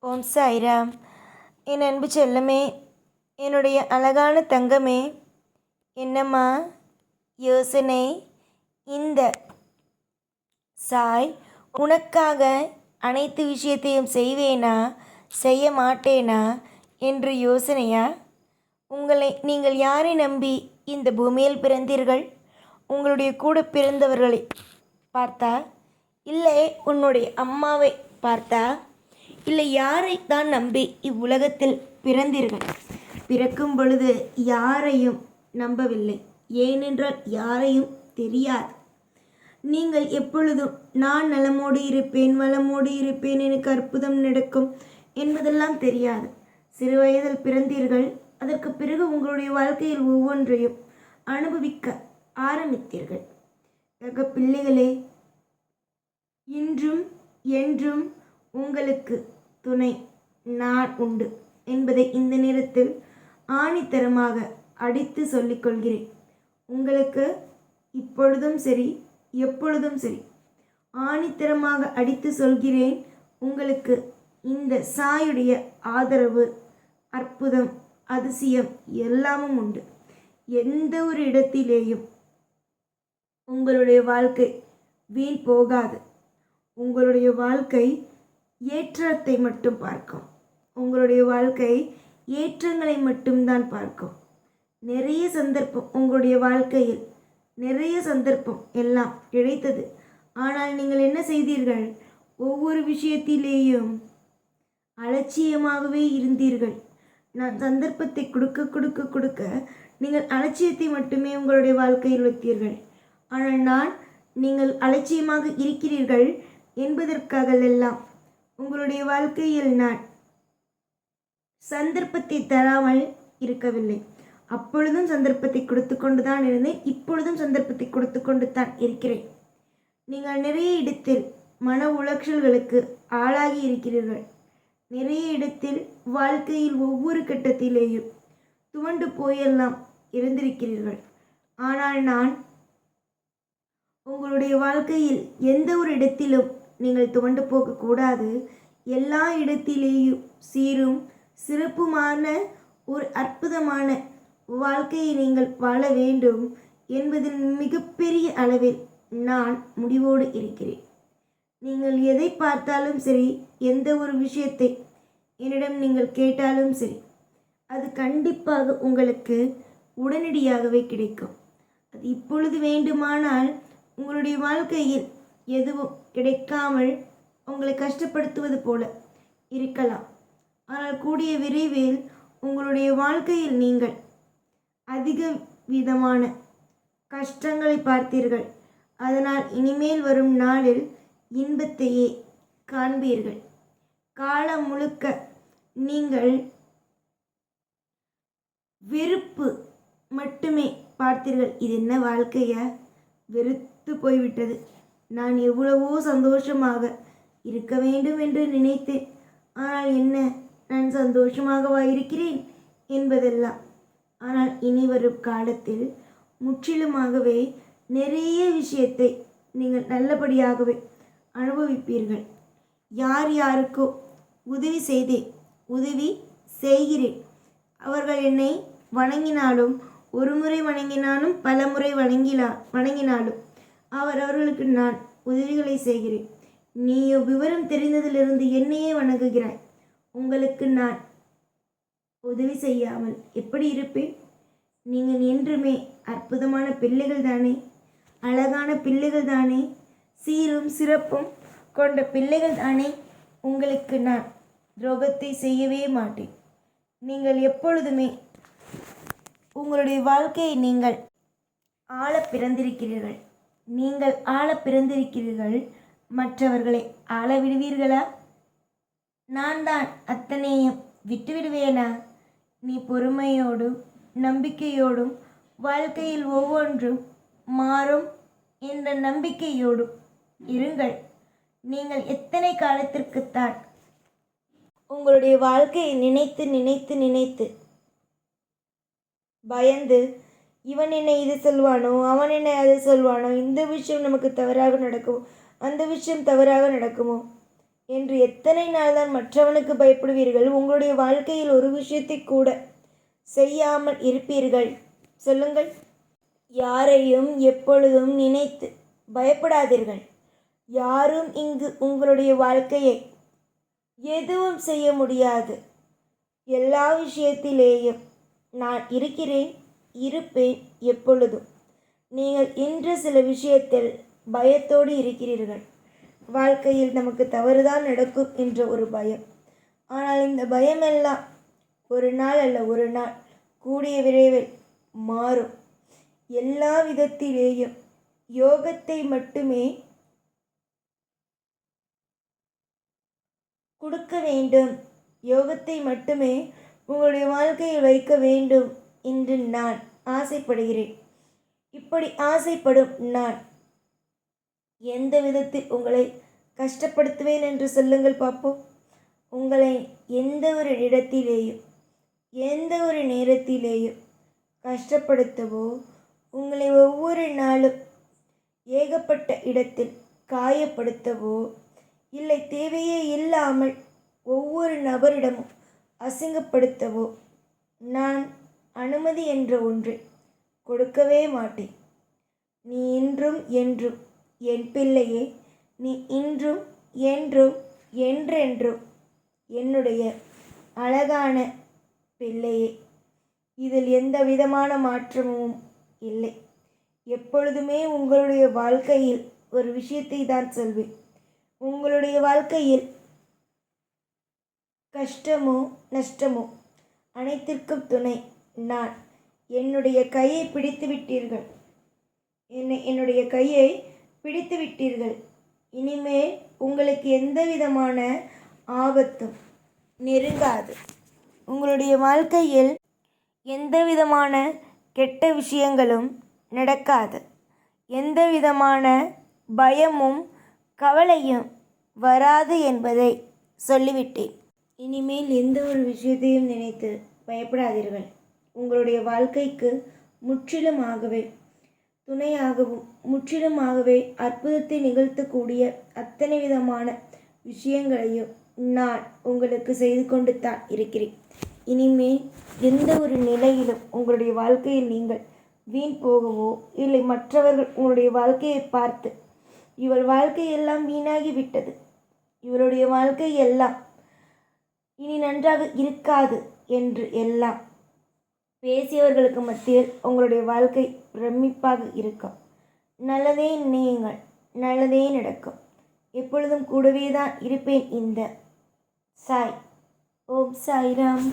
ஓம் சாய்ராம். என் அன்பு செல்லமே, என்னுடைய அழகான தங்கமே, என்னம்மா யோசனை? இந்த சாய் உனக்காக அனைத்து விஷயத்தையும் செய்வேனா செய்ய மாட்டேனா என்று யோசனையா? நீங்கள் யாரை நம்பி இந்த பூமியில் பிறந்தீர்கள்? உங்களுடைய கூட பிறந்தவர்களை பார்த்தா, இல்லை உன்னுடைய அம்மாவை பார்த்தா, இல்லை யாரை தான் நம்பி இவ்வுலகத்தில் பிறந்தீர்கள்? பிறக்கும் பொழுது யாரையும் நம்பவில்லை, ஏனென்றால் யாரையும் தெரியாது. நீங்கள் எப்பொழுதும் நான் நலமோடு இருப்பேன், வளமோடு இருப்பேன், எனக்கு அற்புதம் நடக்கும் என்பதெல்லாம் தெரியாது. சிறு வயதில் பிறந்தீர்கள். அதற்கு பிறகு உங்களுடைய வாழ்க்கையில் ஒவ்வொன்றையும் அனுபவிக்க ஆரம்பித்தீர்கள். பிள்ளைகளே, இன்றும் என்றும் உங்களுக்கு துணை நான் உண்டு என்பதை இந்த நேரத்தில் ஆணித்தரமாக அடித்து சொல்லிக்கொள்கிறேன். உங்களுக்கு இப்பொழுதும் சரி, எப்பொழுதும் சரி, ஆணித்தரமாக அடித்து சொல்கிறேன். உங்களுக்கு இந்த சாயுடைய ஆதரவு, அற்புதம், அதிசயம் எல்லாமும் உண்டு. எந்த ஒரு இடத்திலேயும் உங்களுடைய வாழ்க்கை வீண் போகாது. உங்களுடைய வாழ்க்கை ஏற்றத்தை மட்டும் பார்க்கும். உங்களுடைய வாழ்க்கை ஏற்றங்களை மட்டும்தான் பார்க்கும். நிறைய சந்தர்ப்பம் உங்களுடைய வாழ்க்கையில் நிறைய சந்தர்ப்பம் எல்லாம் கிடைத்தது. ஆனால் நீங்கள் என்ன செய்தீர்கள்? ஒவ்வொரு விஷயத்திலேயும் அலட்சியமாகவே இருந்தீர்கள். நான் சந்தர்ப்பத்தை கொடுக்க நீங்கள் அலட்சியத்தை மட்டுமே உங்களுடைய வாழ்க்கையில் வைத்தீர்கள். ஆனால் நீங்கள் அலட்சியமாக இருக்கிறீர்கள் என்பதற்காகவெல்லாம் உங்களுடைய வாழ்க்கையில் நான் சந்தர்ப்பத்தை தராமல் இருக்கவில்லை. அப்பொழுதும் சந்தர்ப்பத்தை கொடுத்து கொண்டு தான் இருந்தேன், இப்பொழுதும் சந்தர்ப்பத்தை கொடுத்து கொண்டு தான் இருக்கிறேன். நீங்கள் நிறைய இடத்தில் மன உளைச்சல்களுக்கு ஆளாகி இருக்கிறீர்கள். நிறைய இடத்தில் வாழ்க்கையில் ஒவ்வொரு கட்டத்திலேயும் துவண்டு போயெல்லாம் இருந்திருக்கிறீர்கள். ஆனால் நான் உங்களுடைய வாழ்க்கையில் எந்த ஒரு இடத்திலும் நீங்கள் துவண்டு போகக்கூடாது. எல்லா இடத்திலேயும் சீரும் சிறப்புமான ஒரு அற்புதமான வாழ்க்கையை நீங்கள் வாழ வேண்டும் என்பதில் மிகப்பெரிய அளவில் நான் முடிவோடு இருக்கிறேன். நீங்கள் எதை பார்த்தாலும் சரி, எந்த ஒரு விஷயத்தை என்னிடம் நீங்கள் கேட்டாலும் சரி, அது கண்டிப்பாக உங்களுக்கு உடனடியாகவே கிடைக்கும். அது இப்பொழுது வேண்டுமானால் உங்களுடைய வாழ்க்கையில் எதுவும் கிடைக்காமல் உங்களை கஷ்டப்படுத்துவது போல இருக்கலாம். ஆனால் கூடிய விரைவில் உங்களுடைய வாழ்க்கையில் நீங்கள் அதிக விதமான கஷ்டங்களை பார்த்தீர்கள். அதனால் இனிமேல் வரும் நாளில் இன்பத்தையே காண்பீர்கள். காலம் முழுக்க நீங்கள் வெறுப்பு மட்டுமே பார்த்தீர்கள். இது என்ன வாழ்க்கையா? வெறுத்து போய்விட்டது. நான் எவ்வளவோ சந்தோஷமாக இருக்க வேண்டும் என்று நினைத்தேன். ஆனால் என்ன, நான் சந்தோஷமாகவா இருக்கிறேன் என்பதெல்லாம். ஆனால் இனி வரும் காலத்தில் முற்றிலுமாகவே நிறைய விஷயத்தை நீங்கள் நல்லபடியாகவே அனுபவிப்பீர்கள். யார் யாருக்கோ உதவி செய்கிறேன். அவர்கள் என்னை வணங்கினாலும், ஒரு முறை வணங்கினாலும், பல முறை வணங்கினாலும் அவர்களுக்கு நான் உதவிகளை செய்கிறேன். நீயோ விவரம் தெரிந்ததிலிருந்து என்னையே வணங்குகிறாய். உங்களுக்கு நான் உதவி செய்யாமல் எப்படி இருப்பேன்? நீங்கள் என்றுமே அற்புதமான பிள்ளைகள் தானே, அழகான பிள்ளைகள் தானே, சீரும் சிறப்பும் கொண்ட பிள்ளைகள் தானே. உங்களுக்கு நான் துரோகத்தை செய்யவே மாட்டேன். நீங்கள் எப்பொழுதுமே உங்களுடைய வாழ்க்கையை நீங்கள் ஆள பிறந்திருக்கிறீர்கள். நீங்கள் ஆள பிறந்திருக்கிறீர்கள். மற்றவர்களை ஆள விடுவீர்களா? நான் தான் அத்தனையும் விட்டுவிடுவேனா? நீ பொறுமையோடும் நம்பிக்கையோடும் வாழ்க்கையில் ஒவ்வொன்றும் மாறும் என்ற நம்பிக்கையோடும் இருங்கள். நீங்கள் எத்தனை காலத்திற்குத்தான் உங்களுடைய வாழ்க்கையை நினைத்து நினைத்து நினைத்து பயந்து, இவன் என்ன இது சொல்வானோ, அவன் என்ன அது சொல்வானோ, இந்த விஷயம் நமக்கு தவறாக நடக்குமோ, அந்த விஷயம் தவறாக நடக்குமோ என்று எத்தனை நாள் தான் மற்றவனுக்கு பயப்படுவீர்கள்? உங்களுடைய வாழ்க்கையில் ஒரு விஷயத்தை கூட செய்யாமல் இருப்பீர்கள்? சொல்லுங்கள். யாரையும் எப்பொழுதும் நினைத்து பயப்படாதீர்கள். யாரும் இங்கு உங்களுடைய வாழ்க்கையை எதுவும் செய்ய முடியாது. எல்லா விஷயத்திலேயும் நான் இருக்கிறேன், இருப்பேன் எப்பொழுதும். நீங்கள் இன்று சில விஷயத்தில் பயத்தோடு இருக்கிறீர்கள். வாழ்க்கையில் நமக்கு தவறுதான் நடக்கும் என்ற ஒரு பயம். ஆனால் இந்த பயமெல்லாம் ஒரு நாள் அல்ல, ஒரு நாள் கூடிய விரைவில் மாறும். எல்லா விதத்திலேயும் யோகத்தை மட்டுமே கொடுக்க வேண்டும், யோகத்தை மட்டுமே உங்களுடைய வாழ்க்கையில் வைக்க வேண்டும் என்று நான் ஆசைப்படுகிறேன். இப்படி ஆசைப்படும் நான் எந்த விதத்தில் உங்களை கஷ்டப்படுத்துவேன் என்று சொல்லுங்கள் பார்ப்போம். உங்களை எந்த ஒரு இடத்திலேயும் எந்த ஒரு நேரத்திலேயும் கஷ்டப்படுத்தவோ, உங்களை ஒவ்வொரு நாளும் ஏகப்பட்ட இடத்தில் காயப்படுத்தவோ, இல்லை தேவையே இல்லாமல் ஒவ்வொரு நபரிடமும் அசிங்கப்படுத்தவோ நான் அனுமதி என்ற ஒன்றை கொடுக்கவே மாட்டேன். நீ இன்றும் என்றும் என் பிள்ளையே. நீ இன்றும் என்றும் என்றென்றும் என்னுடைய அழகான பிள்ளையே. இதில் எந்த விதமான மாற்றமும் இல்லை. எப்பொழுதுமே உங்களுடைய வாழ்க்கையில் ஒரு விஷயத்தை தான் சொல்வேன். உங்களுடைய வாழ்க்கையில் கஷ்டமோ நஷ்டமோ அனைத்திற்கும் துணை நான். என்னுடைய கையை பிடித்து விட்டீர்கள். என்னுடைய கையை பிடித்து விட்டீர்கள். இனிமேல் உங்களுக்கு எந்த விதமான ஆபத்தும் நெருங்காது. உங்களுடைய வாழ்க்கையில் எந்த விதமான கெட்ட விஷயங்களும் நடக்காது. எந்த விதமான பயமும் கவலையும் வராது என்பதை சொல்லிவிட்டேன். இனிமேல் எந்த ஒரு விஷயத்தையும் நினைத்து பயப்படாதீர்கள். உங்களுடைய வாழ்க்கைக்கு முற்றிலுமாகவே துணையாகவும் முற்றிலுமாகவே அற்புதத்தை நிகழ்த்தக்கூடிய அத்தனை விதமான விஷயங்களையும் நான் உங்களுக்கு செய்து கொண்டு தான் இருக்கிறேன். இனிமேல் எந்த ஒரு நிலையிலும் உங்களுடைய வாழ்க்கையில் நீங்கள் வீண் போகவோ, இல்லை மற்றவர்கள் உங்களுடைய வாழ்க்கையை பார்த்து இவள் வாழ்க்கையெல்லாம் வீணாகிவிட்டது, இவருடைய வாழ்க்கை எல்லாம் இனி நன்றாக இருக்காது என்று எல்லாம் பேசியவர்களுக்கு மத்தியில் உங்களுடைய வாழ்க்கை பிரமிப்பாக இருக்கும். நல்லதே நினையுங்கள், நல்லதே நடக்கும். எப்பொழுதும் கூடவே தான் இருப்பேன் இந்த சாய். ஓம் சாய்ராம்.